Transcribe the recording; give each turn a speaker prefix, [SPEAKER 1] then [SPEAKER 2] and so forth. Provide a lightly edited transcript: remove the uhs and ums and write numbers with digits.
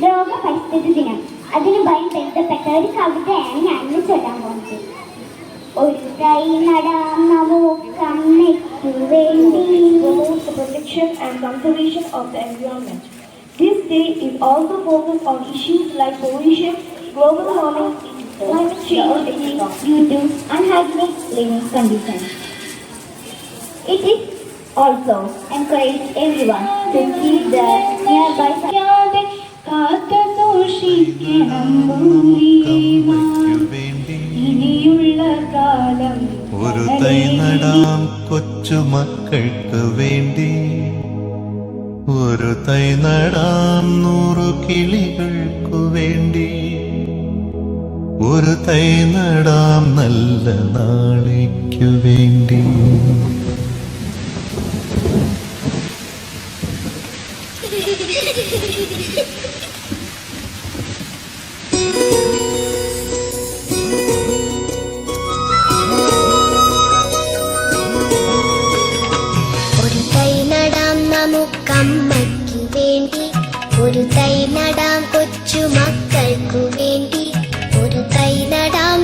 [SPEAKER 1] ലോക പരിസ്ഥിതി ദിനം. അതിനുമായി ബന്ധപ്പെട്ട ഒരു കവിതയാണ് ഞാനിന്ന് ചൊല്ലാൻ പോകുന്നത്. ഒരു തൈ നടാം നമുക്കമ്മയ്ക്കു വേണ്ടി.
[SPEAKER 2] Promotes the protection and conservation of the environment. This day is also focused on issues like pollution, global warming, climate change
[SPEAKER 1] due to unhygienic living conditions. It is also encourage everyone to keep the nearby
[SPEAKER 2] ഇനിയുള്ള കാലം
[SPEAKER 3] ഒരു തൈ നടാം കൊച്ചുമക്കൾക്ക് വേണ്ടി. ഒരു തൈ നടാം 100 കിളികൾക്കു വേണ്ടി. ഒരു തൈ നടാം നല്ല നാളേക്കു വേണ്ടി.
[SPEAKER 4] ഒരു തൈ നടാം നമുക്കമ്മയ്ക്കു വേണ്ടി. ഒരു തൈ നടാം കൊച്ചുമക്കൾക്കു വേണ്ടി. ഒരു തൈ നടാം